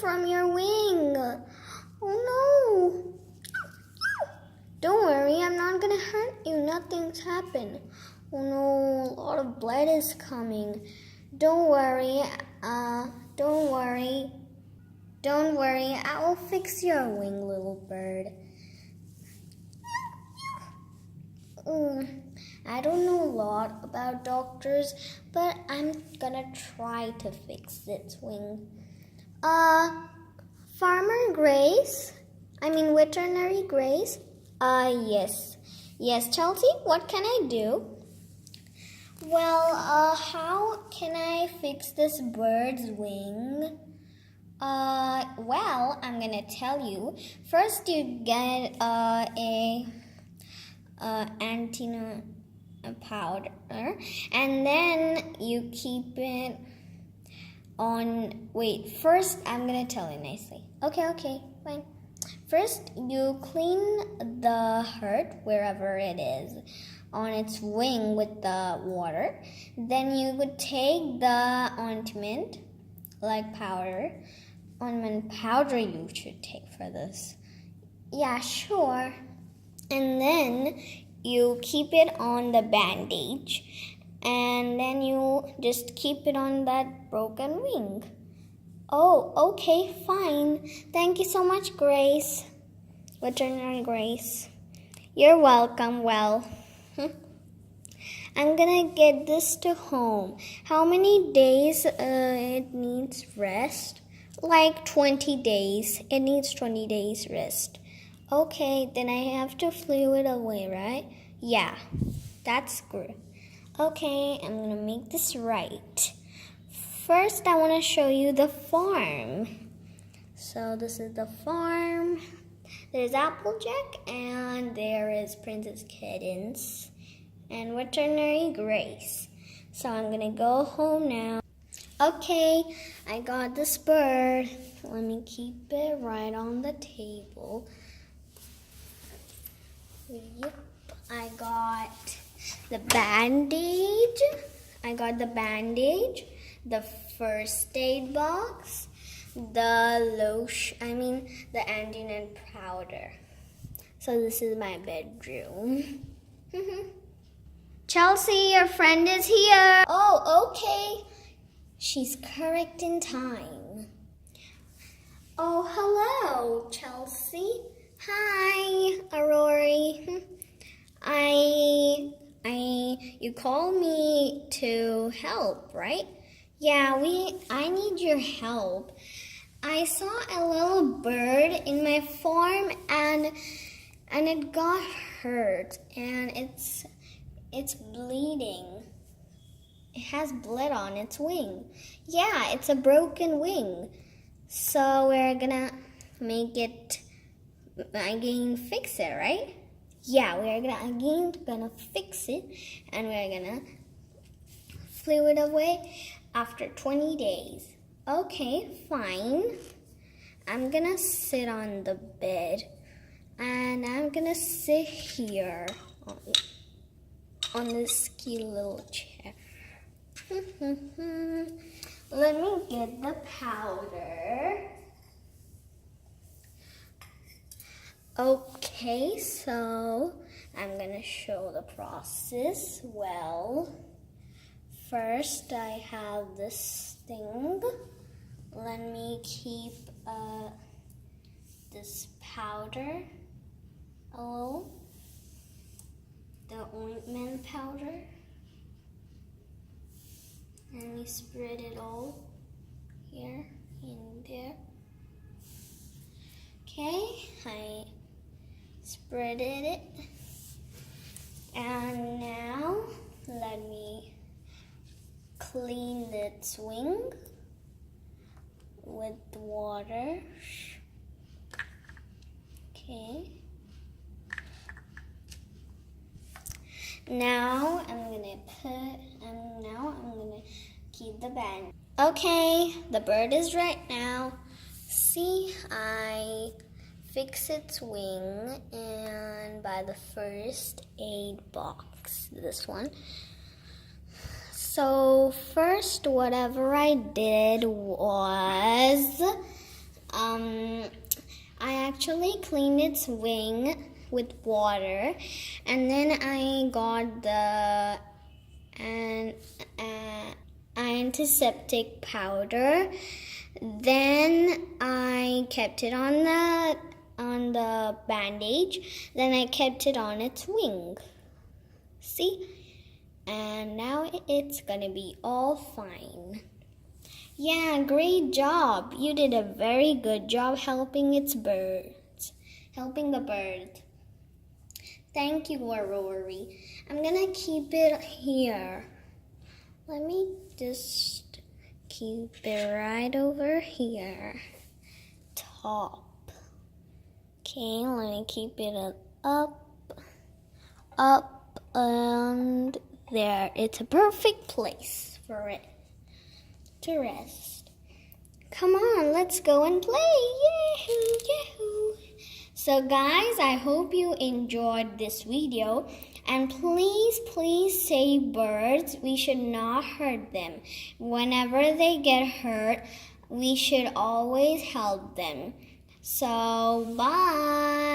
from your wing. Oh no. Don't worry, I'm not gonna hurt you. Nothing's happened. Oh no, a lot of blood is coming. Don't worry, don't worry. Don't worry, I will fix your wing, little bird. I don't know a lot about doctors, but I'm gonna try to fix its wing. Veterinary Grace? Yes. Yes, Chelsea, what can I do? Well, how can I fix this bird's wing? Well, I'm gonna tell you. First, you get a antenna powder, and then you keep it on. Wait, first I'm gonna tell you nicely. Okay, fine. First, you clean the hurt wherever it is on its wing with the water. Then you would take the ointment, like ointment powder you should take for this. Yeah, sure. And then you keep it on the bandage, and then you just keep it on that broken wing. Oh, okay, fine. Thank you so much, Grace. Veterinary Grace. You're welcome. Well, I'm gonna get this to home. How many days it needs rest? Like 20 days. It needs 20 days rest. Okay, then I have to flew it away, right? Yeah, that's good. Okay, I'm gonna make this right. First, I want to show you the farm. So this is the farm. There's Applejack, and there is Princess Kittens, and Veterinary Grace. So I'm gonna go home now. Okay, I got this bird. Let me keep it right on the table. Yep, I got the bandage. The first aid box, the antigen powder. So this is my bedroom. Chelsea, your friend is here. Oh, okay. She's correct in time. Oh, hello, Chelsea. Hi, Aurora. You called me to help, right? Yeah, I need your help. I saw a little bird in my farm and it got hurt and it's bleeding. It has blood on its wing. Yeah, it's a broken wing. So we're gonna fix it, right? Yeah, we're gonna fix it, and we're gonna flew it away after 20 days. Okay, fine. I'm gonna sit on the bed, and I'm gonna sit here on this cute little chair. Let me get the powder. Okay, so I'm gonna show the process. Well, first I have this thing. Let me keep this powder the ointment powder. Let me spread it all here and there. Okay, I spreaded it, and now let me clean its wing with water. Okay. Now I'm gonna keep the band. Okay, the bird is right now. See, I fix its wing and by the first aid box, this one. So first, whatever I did was I actually cleaned its wing with water, and then I got the antiseptic powder. Then I kept it on the bandage. Then I kept it on its wing. See? And now it's gonna be all fine. Yeah, great job. You did a very good job helping the bird. Thank you, Rory. I'm gonna keep it here. Let me just keep it right over here. Top. Okay, let me keep it up, and there. It's a perfect place for it to rest. Come on, let's go and play. Yahoo, yahoo. So guys, I hope you enjoyed this video, and please save birds. We should not hurt them. Whenever they get hurt, we should always help them. So bye.